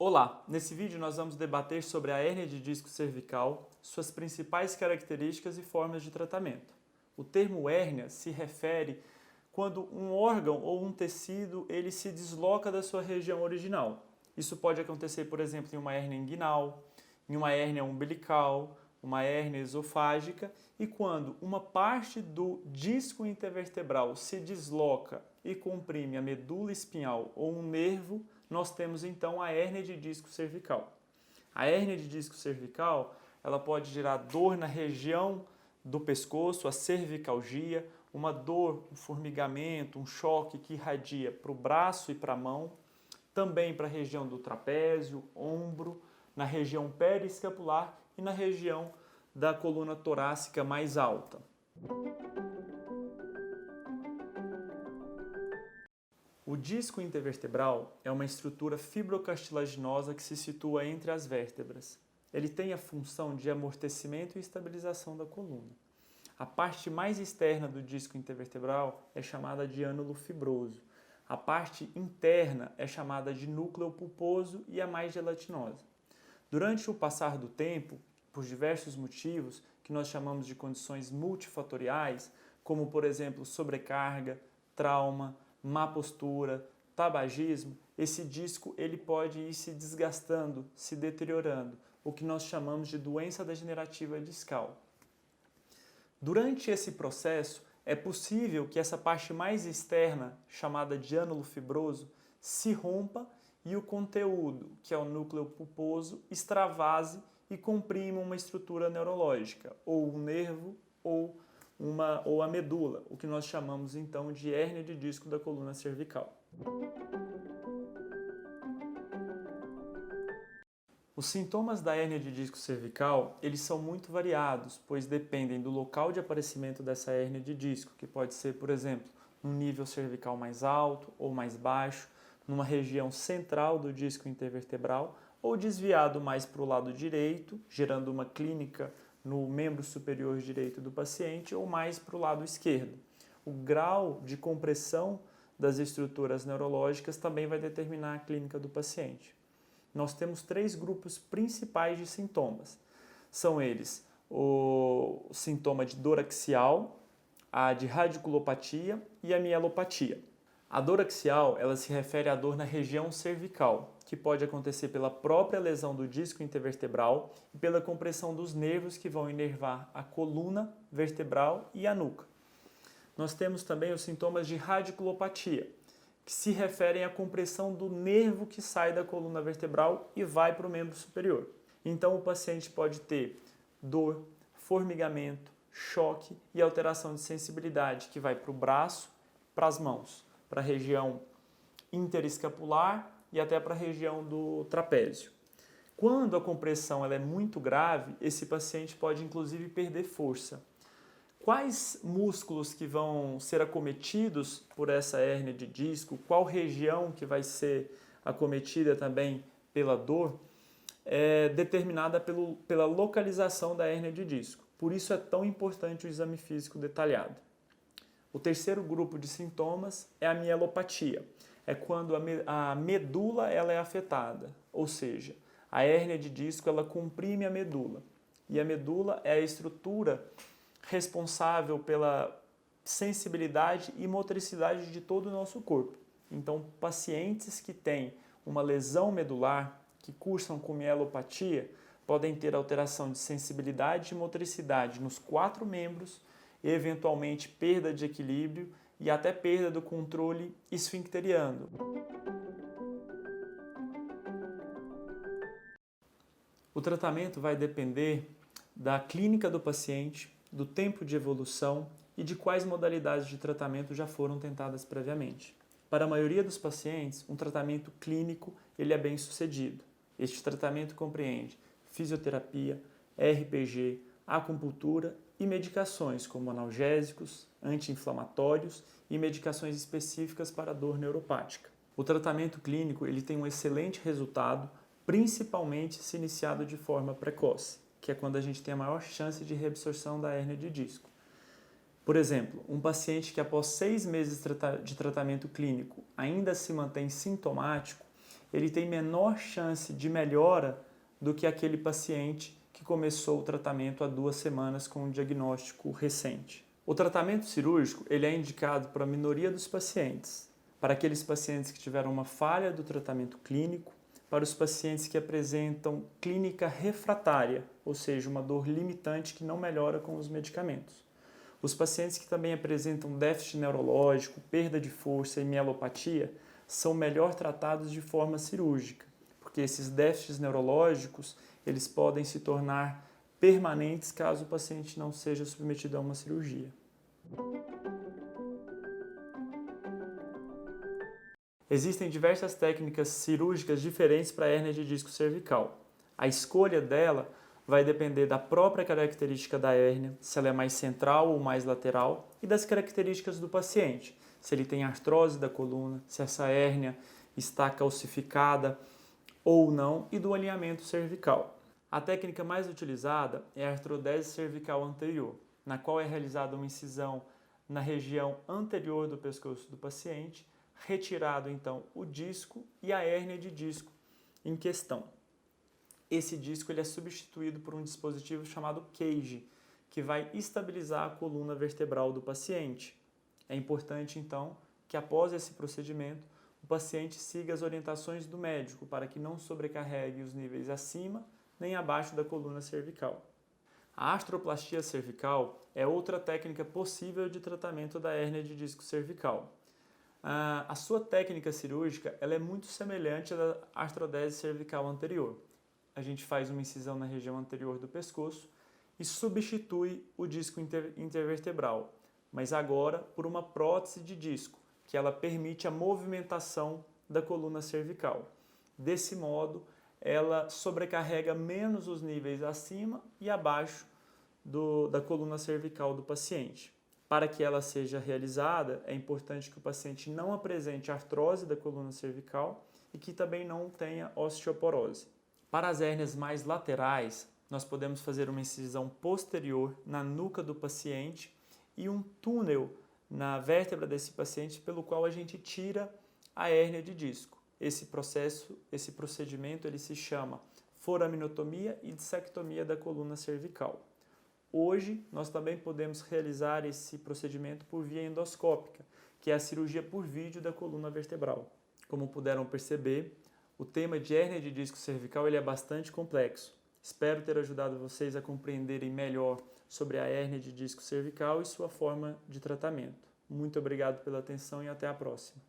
Olá! Nesse vídeo nós vamos debater sobre a hérnia de disco cervical, suas principais características e formas de tratamento. O termo hérnia se refere quando um órgão ou um tecido ele se desloca da sua região original. Isso pode acontecer, por exemplo, em uma hérnia inguinal, em uma hérnia umbilical, uma hérnia esofágica e quando uma parte do disco intervertebral se desloca e comprime a medula espinhal ou um nervo, nós temos então a hérnia de disco cervical. A hérnia de disco cervical, ela pode gerar dor na região do pescoço, a cervicalgia, uma dor, um formigamento, um choque que irradia para o braço e para a mão, também para a região do trapézio, ombro, na região periescapular e na região da coluna torácica mais alta. O disco intervertebral é uma estrutura fibrocartilaginosa que se situa entre as vértebras. Ele tem a função de amortecimento e estabilização da coluna. A parte mais externa do disco intervertebral é chamada de ânulo fibroso. A parte interna é chamada de núcleo pulposo e a mais gelatinosa. Durante o passar do tempo, por diversos motivos, que nós chamamos de condições multifatoriais, como por exemplo sobrecarga, trauma, má postura, tabagismo, esse disco ele pode ir se desgastando, se deteriorando, o que nós chamamos de doença degenerativa discal. Durante esse processo, é possível que essa parte mais externa, chamada de ânulo fibroso, se rompa e o conteúdo, que é o núcleo pulposo, extravase e comprima uma estrutura neurológica, ou um nervo, ou a medula, o que nós chamamos então de hérnia de disco da coluna cervical. Os sintomas da hérnia de disco cervical, eles são muito variados, pois dependem do local de aparecimento dessa hérnia de disco, que pode ser, por exemplo, num nível cervical mais alto ou mais baixo, numa região central do disco intervertebral, ou desviado mais para o lado direito, gerando uma clínica no membro superior direito do paciente, ou mais para o lado esquerdo. O grau de compressão das estruturas neurológicas também vai determinar a clínica do paciente. Nós temos três grupos principais de sintomas. São eles o sintoma de dor axial, a de radiculopatia e a mielopatia. A dor axial, ela se refere à dor na região cervical, que pode acontecer pela própria lesão do disco intervertebral e pela compressão dos nervos que vão inervar a coluna vertebral e a nuca. Nós temos também os sintomas de radiculopatia, que se referem à compressão do nervo que sai da coluna vertebral e vai para o membro superior. Então o paciente pode ter dor, formigamento, choque e alteração de sensibilidade, que vai para o braço, para as mãos, para a região interescapular e até para a região do trapézio. Quando a compressão ela é muito grave, esse paciente pode inclusive perder força. Quais músculos que vão ser acometidos por essa hérnia de disco, qual região que vai ser acometida também pela dor, é determinada pela localização da hérnia de disco. Por isso é tão importante o exame físico detalhado. O terceiro grupo de sintomas é a mielopatia. É quando a medula ela é afetada, ou seja, a hérnia de disco ela comprime a medula. E a medula é a estrutura responsável pela sensibilidade e motricidade de todo o nosso corpo. Então, pacientes que têm uma lesão medular, que cursam com mielopatia, podem ter alteração de sensibilidade e motricidade nos 4 membros, e eventualmente perda de equilíbrio e até perda do controle esfincteriano. O tratamento vai depender da clínica do paciente, do tempo de evolução e de quais modalidades de tratamento já foram tentadas previamente. Para a maioria dos pacientes, um tratamento clínico ele é bem sucedido. Este tratamento compreende fisioterapia, RPG, acupuntura e medicações como analgésicos, anti-inflamatórios e medicações específicas para dor neuropática. O tratamento clínico ele tem um excelente resultado, principalmente se iniciado de forma precoce, que é quando a gente tem a maior chance de reabsorção da hérnia de disco. Por exemplo, um paciente que após 6 meses de tratamento clínico ainda se mantém sintomático, ele tem menor chance de melhora do que aquele paciente que começou o tratamento há 2 semanas com um diagnóstico recente. O tratamento cirúrgico ele é indicado para a minoria dos pacientes, para aqueles pacientes que tiveram uma falha do tratamento clínico, para os pacientes que apresentam clínica refratária, ou seja, uma dor limitante que não melhora com os medicamentos. Os pacientes que também apresentam déficit neurológico, perda de força e mielopatia são melhor tratados de forma cirúrgica, porque esses déficits neurológicos eles podem se tornar permanentes caso o paciente não seja submetido a uma cirurgia. Existem diversas técnicas cirúrgicas diferentes para a hérnia de disco cervical. A escolha dela vai depender da própria característica da hérnia, se ela é mais central ou mais lateral, e das características do paciente, se ele tem artrose da coluna, se essa hérnia está calcificada ou não, e do alinhamento cervical. A técnica mais utilizada é a artrodese cervical anterior, na qual é realizada uma incisão na região anterior do pescoço do paciente, retirado então o disco e a hérnia de disco em questão. Esse disco ele é substituído por um dispositivo chamado cage, que vai estabilizar a coluna vertebral do paciente. É importante então que após esse procedimento o paciente siga as orientações do médico para que não sobrecarregue os níveis acima nem abaixo da coluna cervical. A artroplastia cervical é outra técnica possível de tratamento da hérnia de disco cervical. A sua técnica cirúrgica ela é muito semelhante à da artrodese cervical anterior. A gente faz uma incisão na região anterior do pescoço e substitui o disco intervertebral, mas agora por uma prótese de disco, que ela permite a movimentação da coluna cervical. Desse modo, ela sobrecarrega menos os níveis acima e abaixo da coluna cervical do paciente. Para que ela seja realizada, é importante que o paciente não apresente artrose da coluna cervical e que também não tenha osteoporose. Para as hérnias mais laterais, nós podemos fazer uma incisão posterior na nuca do paciente e um túnel na vértebra desse paciente pelo qual a gente tira a hérnia de disco. Esse procedimento, ele se chama foraminotomia e dissectomia da coluna cervical. Hoje, nós também podemos realizar esse procedimento por via endoscópica, que é a cirurgia por vídeo da coluna vertebral. Como puderam perceber, o tema de hérnia de disco cervical ele é bastante complexo. Espero ter ajudado vocês a compreenderem melhor sobre a hérnia de disco cervical e sua forma de tratamento. Muito obrigado pela atenção e até a próxima.